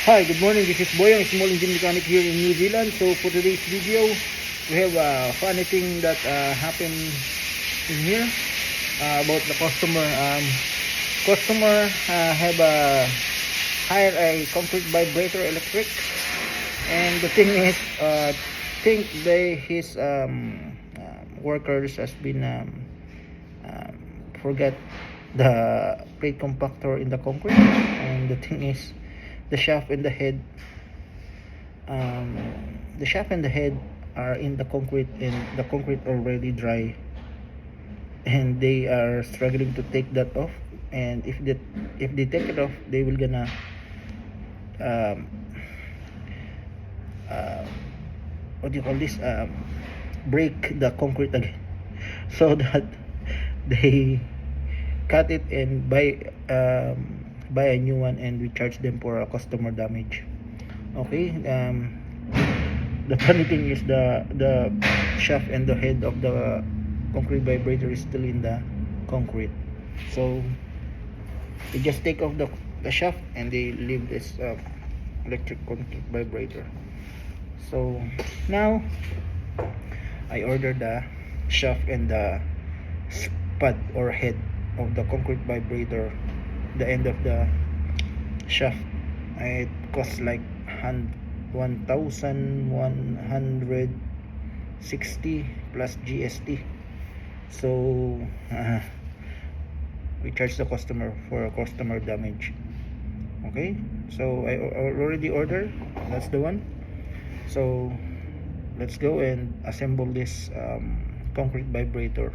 Hi, good morning. This is Boyang, small engine mechanic here in New Zealand. So for today's video, we have a funny thing that happened in here about the customer. Customer have hired a concrete vibrator electric, and the thing is, think his workers has been forget the plate compactor in the concrete, and the thing is, the shaft and the head um, the shaft and the head are in the concrete, and the concrete already dry, and they are struggling to take that off. And if they take it off, they will gonna um, uh, what do you call this, break the concrete again. So that they cut it and buy a new one, and we charge them for a customer damage. Okay. The funny thing is, the shaft and the head of the concrete vibrator is still in the concrete. So they just take off the shaft, and they leave this electric concrete vibrator. So now I ordered the shaft and the spud or head of the concrete vibrator. The end of the shaft, it costs like 1,160 plus GST. So we charge the customer for customer damage. Okay, so I already ordered. That's the one. So let's go and assemble this concrete vibrator,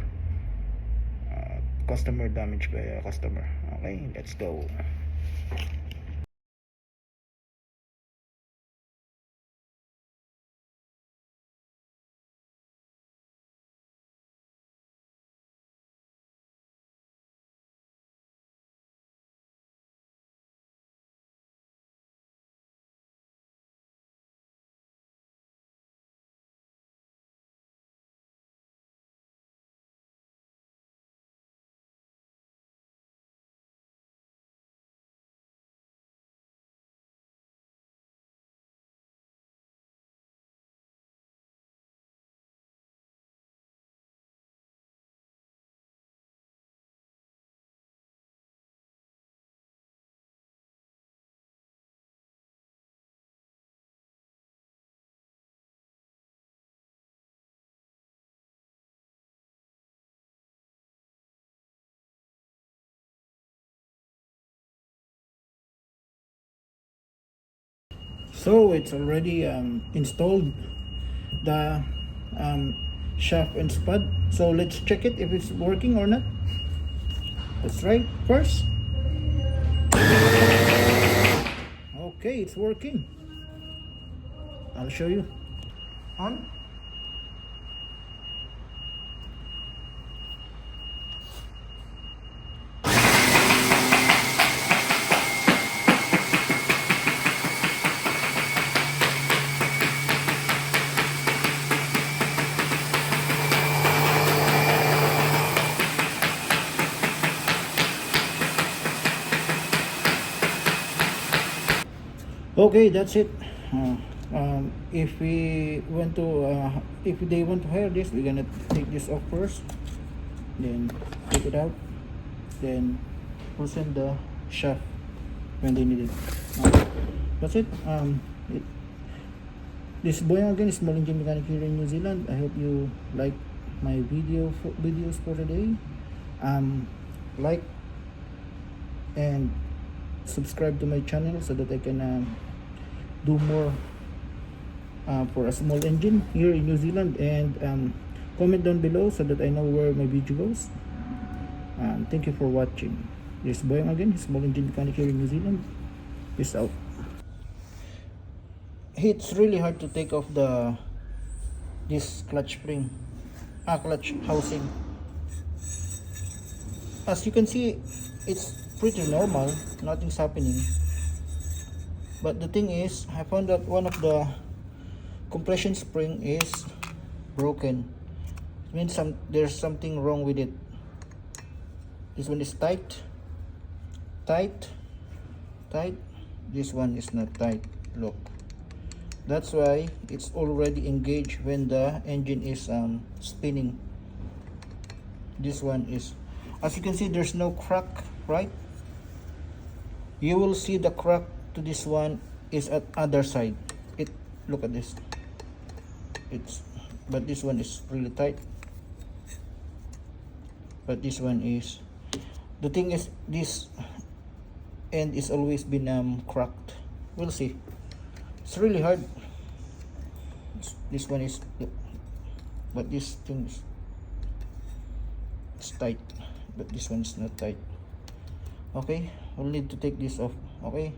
customer damage by a customer. Okay, let's go. So it's already installed, the um, shaft and spud. So let's check it if it's working or not. Let's try first. Okay, it's working. I'll show you. On. Okay, that's it. If we want to if they want to hire this, we're gonna take this off first, then take it out, then loosen the shaft when they need it. That's it. This is Boyang again, small engine mechanic here in New Zealand. I hope you like my videos for today. Like and subscribe to my channel so that I can do more for a small engine here in New Zealand, and comment down below so that I know where my video goes. Thank you for watching. This is Boyang again, small engine mechanic here in New Zealand. Peace out. It's really hard to take off this clutch spring, clutch housing. As you can see, it's pretty normal, nothing's happening. But the thing is, I found that one of the compression spring is broken. It means there's something wrong with it. This one is tight, this one is not tight. Look, that's why it's already engaged when the engine is spinning. This one is, as you can see, there's no crack, right? You will see the crack to this one is at other side. It, look at this, it's, but this one is really tight, but this one is, the thing is, this end is always been cracked. We'll see. It's really hard. This one is, but this thing is, it's tight, but this one is not tight. Okay, we'll need to take this off. Okay.